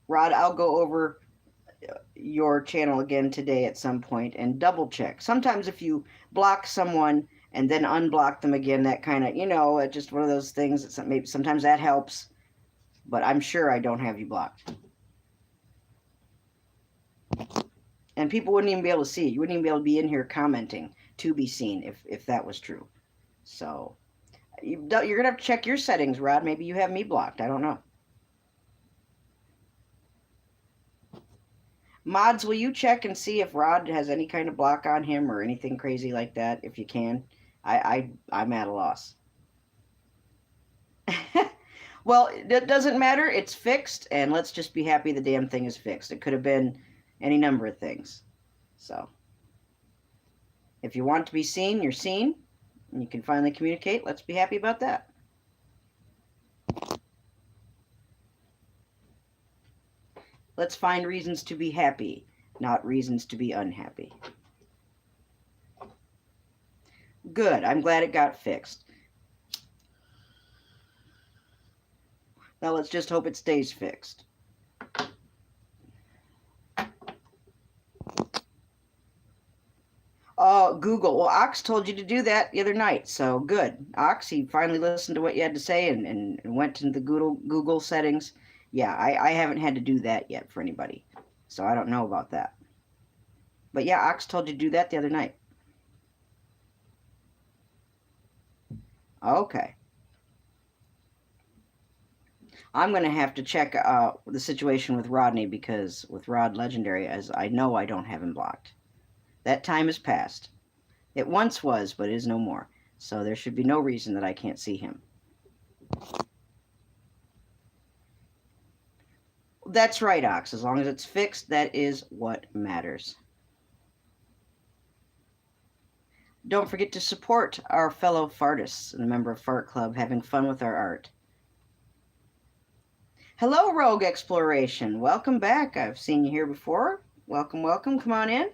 Rod, I'll go over your channel again today at some point and double check. Sometimes if you block someone and then unblock them again, that kind of, it's just one of those things that maybe sometimes that helps, but I'm sure I don't have you blocked. And people wouldn't even be able to see. You wouldn't even be able to be in here commenting. to be seen if that was true. So you're going to have to check your settings, Rod. Maybe you have me blocked. I don't know. Mods, will you check and see if Rod has any kind of block on him or anything crazy like that, if you can? I'm at a loss. Well, it doesn't matter. It's fixed, and let's just be happy the damn thing is fixed. It could have been any number of things. So, if you want to be seen, you're seen, and you can finally communicate. Let's be happy about that. Let's find reasons to be happy, not reasons to be unhappy. Good. I'm glad it got fixed. Now let's just hope it stays fixed. Oh, Google. Well, Ox told you to do that the other night, so good. Ox, he finally listened to what you had to say and went to the Google settings. Yeah, I haven't had to do that yet for anybody, so I don't know about that. But yeah, Ox told you to do that the other night. Okay. I'm going to have to check the situation with Rodney, because with Rod Legendary, as I know I don't have him blocked. That time has passed. It once was, but is no more. So there should be no reason that I can't see him. That's right, Ox. As long as it's fixed, that is what matters. Don't forget to support our fellow fartists and a member of Fart Club having fun with our art. Hello, Rogue Exploration. Welcome back. I've seen you here before. Welcome, welcome. Come on in.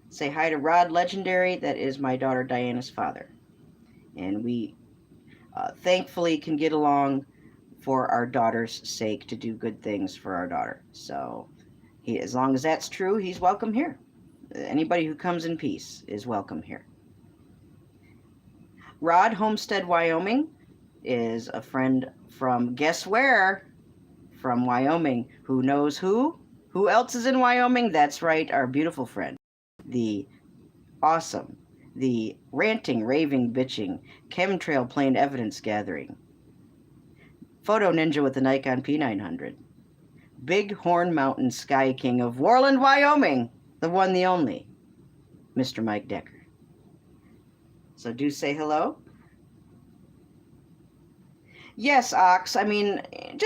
Say hi to Rod Legendary. That is my daughter Diana's father. And we thankfully can get along for our daughter's sake, to do good things for our daughter. So as long as that's true, he's welcome here. Anybody who comes in peace is welcome here. Rod Homestead, Wyoming is a friend from, guess where? From Wyoming. Who knows who? Who else is in Wyoming? That's right, our beautiful friend. The awesome, the ranting, raving, bitching, chemtrail plane evidence gathering, photo ninja with the Nikon P900, Big Horn Mountain Sky King of Worland, Wyoming, the one, the only, Mr. Mike Decker. So do say hello. Yes, Ox. I mean,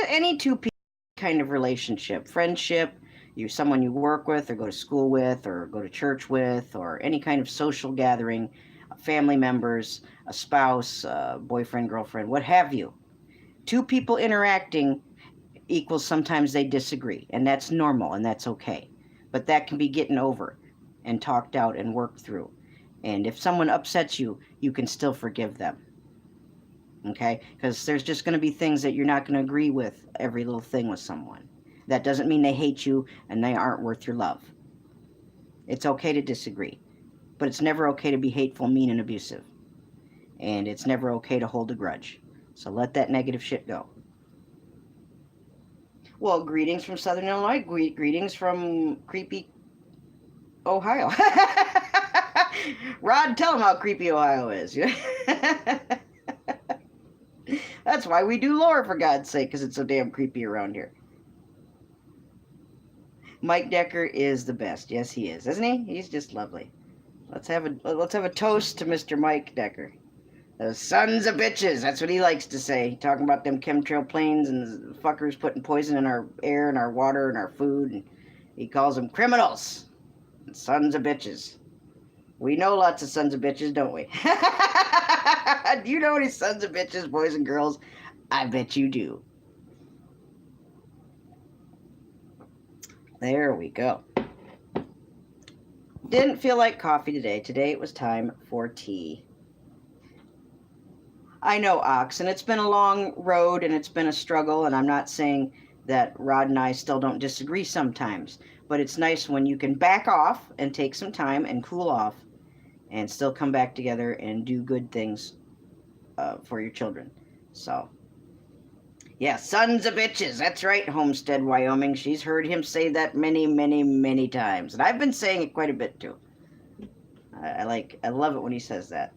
any two people kind of relationship, friendship, you're someone you work with or go to school with or go to church with, or any kind of social gathering, family members, a spouse, boyfriend, girlfriend, what have you. Two people interacting equals sometimes they disagree, and that's normal and that's okay. But that can be getting over and talked out and worked through. And if someone upsets you, you can still forgive them. Okay? Because there's just going to be things that you're not going to agree with every little thing with someone. That doesn't mean they hate you and they aren't worth your love. It's okay to disagree. But it's never okay to be hateful, mean, and abusive. And it's never okay to hold a grudge. So let that negative shit go. Well, greetings from Southern Illinois. Greetings from creepy Ohio. Rod, tell them how creepy Ohio is. That's why we do lore, for God's sake, because it's so damn creepy around here. Mike Decker is the best. Yes, he is, isn't he? He's just lovely. Let's have a toast to Mr. Mike Decker. Those sons of bitches. That's what he likes to say. Talking about them chemtrail planes and the fuckers putting poison in our air and our water and our food. And he calls them criminals. And sons of bitches. We know lots of sons of bitches, don't we? Do you know any sons of bitches, boys and girls? I bet you do. There we go. Didn't feel like coffee today. Today it was time for tea. I know, Ox, and it's been a long road and it's been a struggle, and I'm not saying that Rod and I still don't disagree sometimes, but it's nice when you can back off and take some time and cool off and still come back together and do good things for your children. So, yeah, sons of bitches. That's right, Homestead, Wyoming. She's heard him say that many, many, many times. And I've been saying it quite a bit, too. I love it when he says that.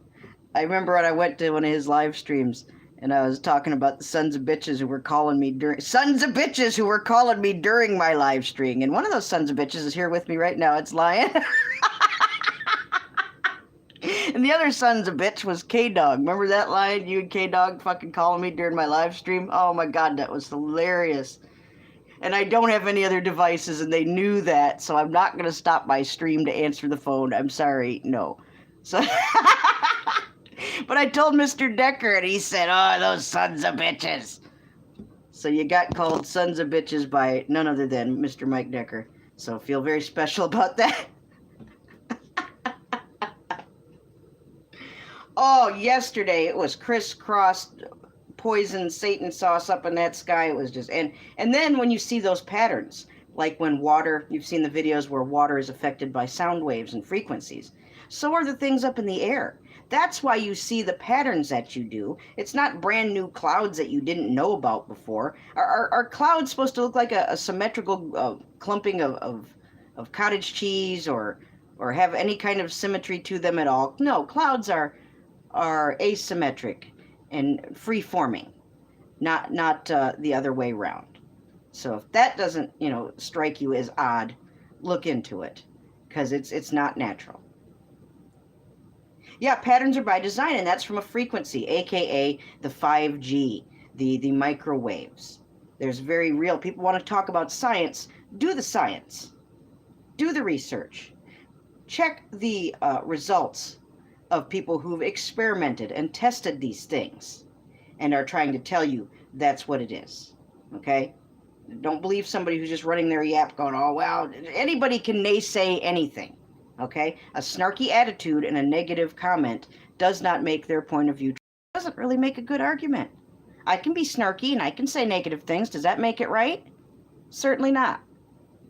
I remember when I went to one of his live streams and I was talking about the sons of bitches who were calling me during my live stream. And one of those sons of bitches is here with me right now. It's Lion. And the other sons of bitch was K-Dog. Remember that line? You and K-Dog fucking calling me during my live stream? Oh my god, that was hilarious. And I don't have any other devices, and they knew that, so I'm not going to stop my stream to answer the phone. I'm sorry, no. So, but I told Mr. Decker, and he said, oh, those sons of bitches. So you got called sons of bitches by none other than Mr. Mike Decker. So feel very special about that. Oh, yesterday it was crisscrossed poison Satan sauce up in that sky. It was just, and then when you see those patterns, like when water, you've seen the videos where water is affected by sound waves and frequencies. So are the things up in the air. That's why you see the patterns that you do. It's not brand new clouds that you didn't know about before. Are clouds supposed to look like a symmetrical clumping of cottage cheese or have any kind of symmetry to them at all? No, clouds are asymmetric and free-forming, not the other way around. So if that doesn't, strike you as odd, look into it, because it's not natural. Yeah, patterns are by design, and that's from a frequency, aka the 5G, the microwaves. There's very real. People want to talk about science. Do the science. Do the research. Check the results of people who've experimented and tested these things and are trying to tell you that's what it is. Okay? Don't believe somebody who's just running their yap going, oh, well, anybody can naysay anything. Okay? A snarky attitude and a negative comment does not make their point of view true. It doesn't really make a good argument. I can be snarky and I can say negative things. Does that make it right? Certainly not.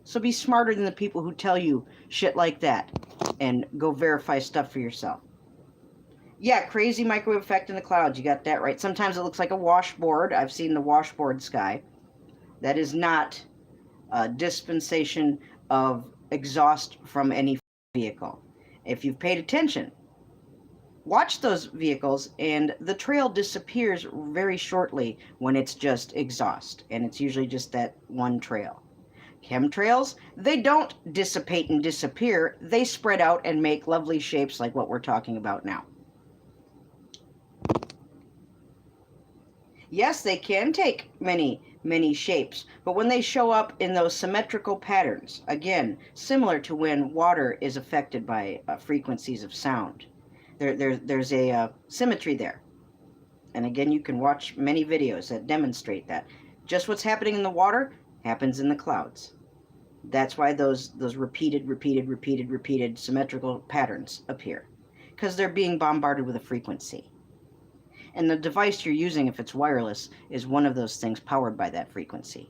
So be smarter than the people who tell you shit like that and go verify stuff for yourself. Yeah, crazy microwave effect in the clouds. You got that right. Sometimes it looks like a washboard. I've seen the washboard sky. That is not a dispensation of exhaust from any vehicle. If you've paid attention, watch those vehicles, and the trail disappears very shortly when it's just exhaust, and it's usually just that one trail. Chemtrails, they don't dissipate and disappear. They spread out and make lovely shapes like what we're talking about now. Yes, they can take many shapes, but when they show up in those symmetrical patterns, again, similar to when water is affected by frequencies of sound, there's a symmetry there. And again, you can watch many videos that demonstrate that. Just what's happening in the water happens in the clouds. That's why those repeated symmetrical patterns appear, because they're being bombarded with a frequency. And the device you're using, if it's wireless, is one of those things powered by that frequency.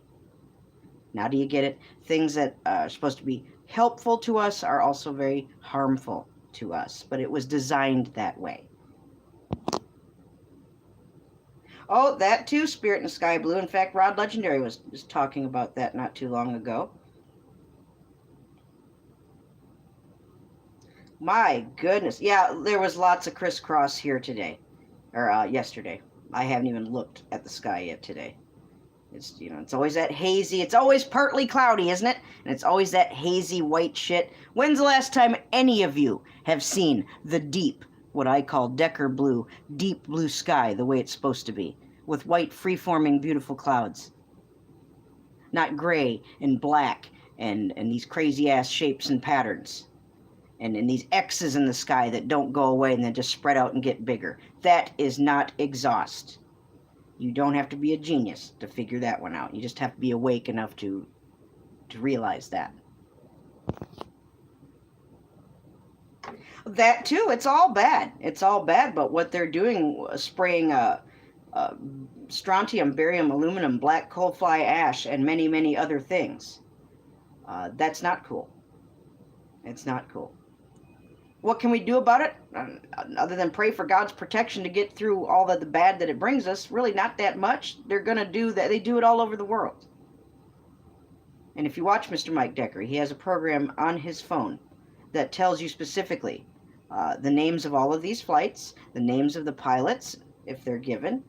Now do you get it? Things that are supposed to be helpful to us are also very harmful to us, but it was designed that way. Oh, that too, Spirit and Sky Blue. In fact, Rod Legendary was talking about that not too long ago. My goodness. Yeah, there was lots of crisscross here today. Or yesterday. I haven't even looked at the sky yet today. It's, it's always that hazy, it's always partly cloudy, isn't it? And it's always that hazy white shit. When's the last time any of you have seen the deep, what I call Decker blue, deep blue sky the way it's supposed to be, with white free-forming beautiful clouds? Not gray and black and these crazy-ass shapes and patterns. And these X's in the sky that don't go away and then just spread out and get bigger. That is not exhaust. You don't have to be a genius to figure that one out. You just have to be awake enough to realize that. That too, it's all bad. It's all bad, but what they're doing, spraying strontium, barium, aluminum, black coal fly ash, and many other things. That's not cool. It's not cool. What can we do about it? Other than pray for God's protection to get through all the bad that it brings us? Really not that much. They're going to do that. They do it all over the world. And if you watch Mr. Mike Decker, he has a program on his phone that tells you specifically the names of all of these flights, the names of the pilots, if they're given,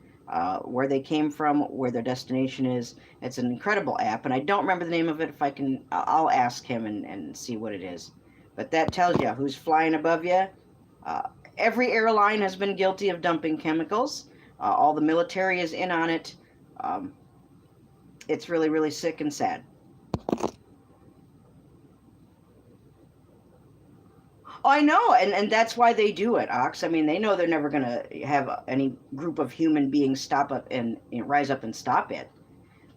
where they came from, where their destination is. It's an incredible app, and I don't remember the name of it. If I can, I'll ask him and see what it is. But that tells you who's flying above you. Uh, every airline has been guilty of dumping chemicals. All the military is in on it. It's really, really sick and sad. Oh, I know, and that's why they do it, Ox. I mean, they know they're never going to have any group of human beings stop up and rise up and stop it.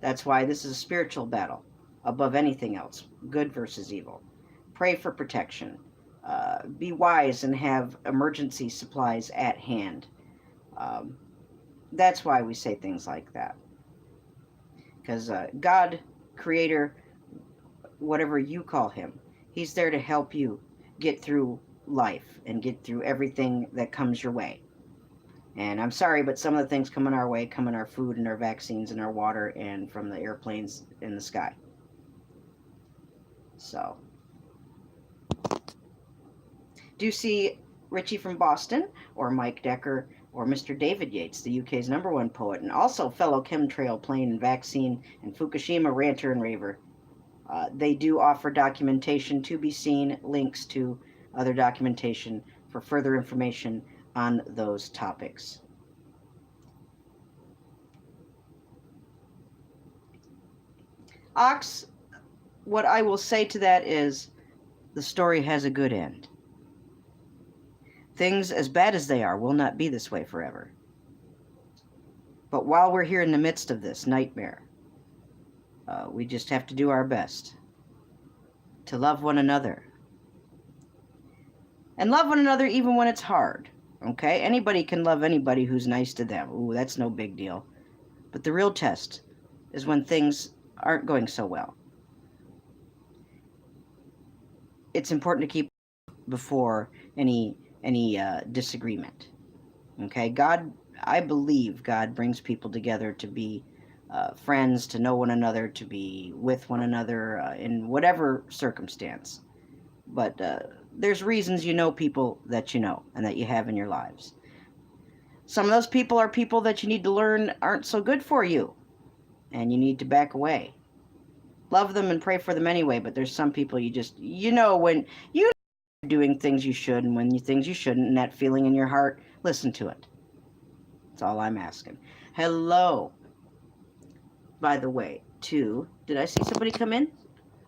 That's why this is a spiritual battle above anything else. Good versus evil. Pray for protection. Be wise and have emergency supplies at hand. That's why we say things like that. Because God, Creator, whatever you call Him, He's there to help you get through life and get through everything that comes your way. And I'm sorry, but some of the things coming our way come in our food and our vaccines and our water and from the airplanes in the sky. So, do you see Richie from Boston or Mike Decker or Mr. David Yates, the UK's #1 poet, and also fellow chemtrail, plane, and vaccine, and Fukushima ranter and raver? They do offer documentation to be seen, links to other documentation for further information on those topics. Ox, what I will say to that is the story has a good end. Things, as bad as they are, will not be this way forever. But while we're here in the midst of this nightmare, we just have to do our best to love one another. And love one another even when it's hard, okay? Anybody can love anybody who's nice to them. Ooh, that's no big deal. But the real test is when things aren't going so well. It's important to keep before any disagreement, okay? God, I believe God brings people together to be friends, to know one another, to be with one another in whatever circumstance. But there's reasons you know people that you know and that you have in your lives. Some of those people are people that you need to learn aren't so good for you, and you need to back away. Love them and pray for them anyway, but there's some people you know when you're doing things you should and when you things you shouldn't, and that feeling in your heart, listen to it. That's all I'm asking. Hello. By the way, did I see somebody come in?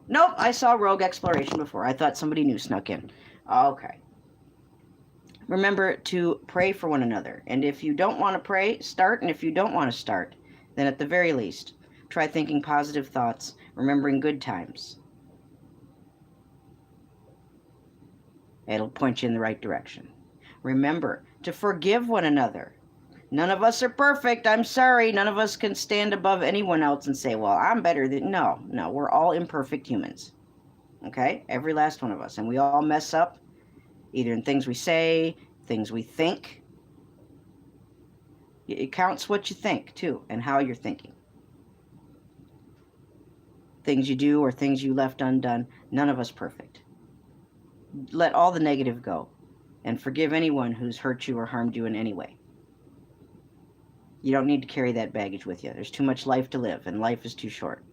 Nope, I saw Rogue Exploration before. I thought somebody new snuck in. Okay. Remember to pray for one another. And if you don't want to pray, start. And if you don't want to start, then at the very least, try thinking positive thoughts, remembering good times. It'll point you in the right direction. Remember to forgive one another. None of us are perfect. I'm sorry. None of us can stand above anyone else and say, well, I'm better than... No, we're all imperfect humans. Okay? Every last one of us. And we all mess up, either in things we say, things we think. It counts what you think, too, and how you're thinking. Things you do or things you left undone. None of us perfect. Let all the negative go and forgive anyone who's hurt you or harmed you in any way. You don't need to carry that baggage with you. There's too much life to live, and life is too short.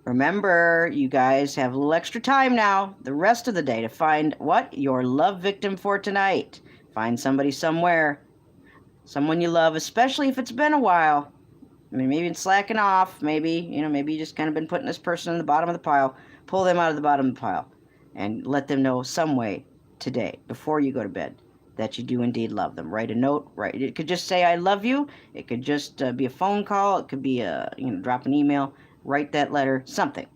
Remember, you guys have a little extra time now, the rest of the day, to find what? Your love victim for tonight. Find somebody somewhere. Someone you love, especially if it's been a while. I mean, maybe it's slacking off. Maybe you just kind of been putting this person in the bottom of the pile. Pull them out of the bottom of the pile and let them know some way today, before you go to bed, that you do indeed love them. Write a note. It could just say, I love you. It could just be a phone call. It could be drop an email. Write that letter, something.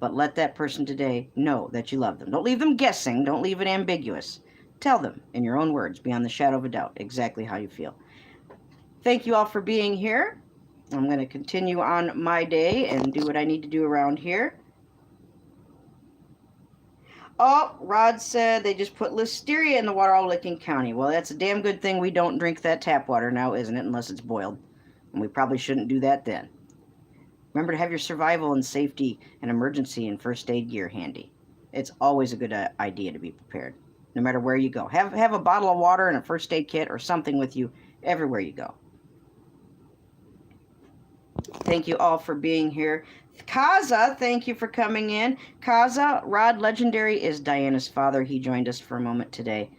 But let that person today know that you love them. Don't leave them guessing. Don't leave it ambiguous. Tell them in your own words, beyond the shadow of a doubt, exactly how you feel. Thank you all for being here. I'm going to continue on my day and do what I need to do around here. Oh, Rod said they just put listeria in the water all Licking County. Well, that's a damn good thing we don't drink that tap water now, isn't it? Unless it's boiled. And we probably shouldn't do that then. Remember to have your survival and safety and emergency and first aid gear handy. It's always a good idea to be prepared. no matter where you go. Have a bottle of water and a first aid kit or something with you everywhere you go. Thank you all for being here. Kaza, thank you for coming in. Kaza, Rod Legendary is Diana's father. He joined us for a moment today.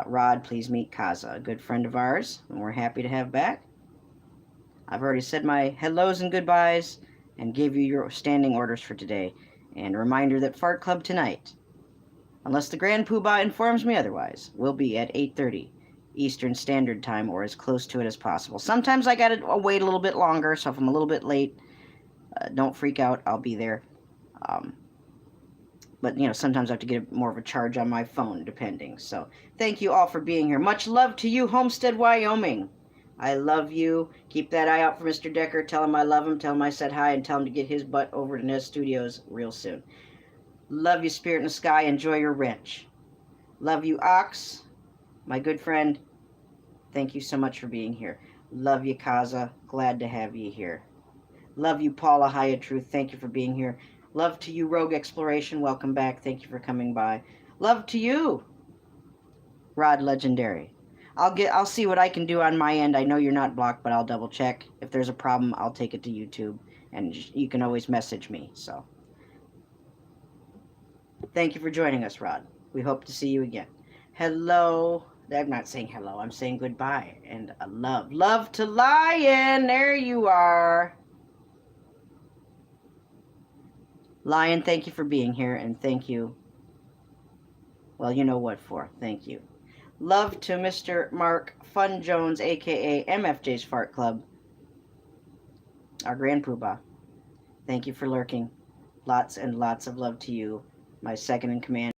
Rod, please meet Kaza, a good friend of ours, and we're happy to have back. I've already said my hellos and goodbyes and gave you your standing orders for today. And a reminder that Fart Club tonight, unless the Grand Poobah informs me otherwise, will be at 8:30 Eastern Standard Time, or as close to it as possible. Sometimes I gotta wait a little bit longer, so if I'm a little bit late, don't freak out. I'll be there. But, you know, sometimes I have to get more of a charge on my phone, depending. So, thank you all for being here. Much love to you, Homestead, Wyoming. I love you. Keep that eye out for Mr. Decker. Tell him I love him. Tell him I said hi, and tell him to get his butt over to Nez Studios real soon. Love you, Spirit in the Sky. Enjoy your wrench. Love you, Ox, my good friend. Thank you so much for being here. Love you, Kaza. Glad to have you here. Love you, Paula Haya Truth. Thank you for being here. Love to you, Rogue Exploration. Welcome back. Thank you for coming by. Love to you, Rod Legendary. I'll see what I can do on my end. I know you're not blocked, but I'll double check. If there's a problem, I'll take it to YouTube, and you can always message me. So, thank you for joining us, Rod. We hope to see you again. Hello. I'm not saying hello. I'm saying goodbye and a love. Love to Lion. There you are. Lion, thank you for being here, and thank you. Well, you know what for. Thank you. Love to Mr. Mark Fun Jones, a.k.a. MFJ's Fart Club, our Grand Poobah. Thank you for lurking. Lots and lots of love to you, my second in command.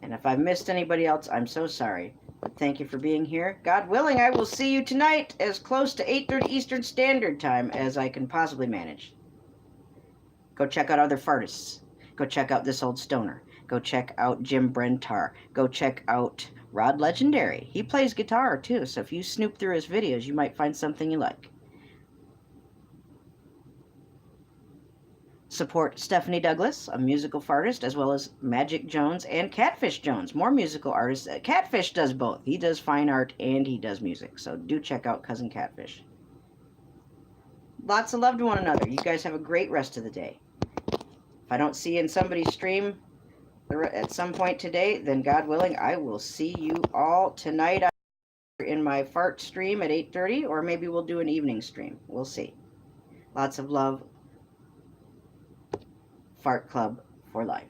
And if I've missed anybody else, I'm so sorry. But thank you for being here. God willing, I will see you tonight as close to 8:30 Eastern Standard Time as I can possibly manage. Go check out other fartists. Go check out This Old Stoner. Go check out Jim Brentar. Go check out Rod Legendary. He plays guitar too, so if you snoop through his videos, you might find something you like. Support Stephanie Douglas, a musical fartist, as well as Magic Jones and Catfish Jones, more musical artists. Catfish does both. He does fine art and he does music, so do check out Cousin Catfish. Lots of love to one another. You guys have a great rest of the day. If I don't see you in somebody's stream at some point today, then God willing, I will see you all tonight in my fart stream at 8:30, or maybe we'll do an evening stream. We'll see. Lots of love. Fart Club for life.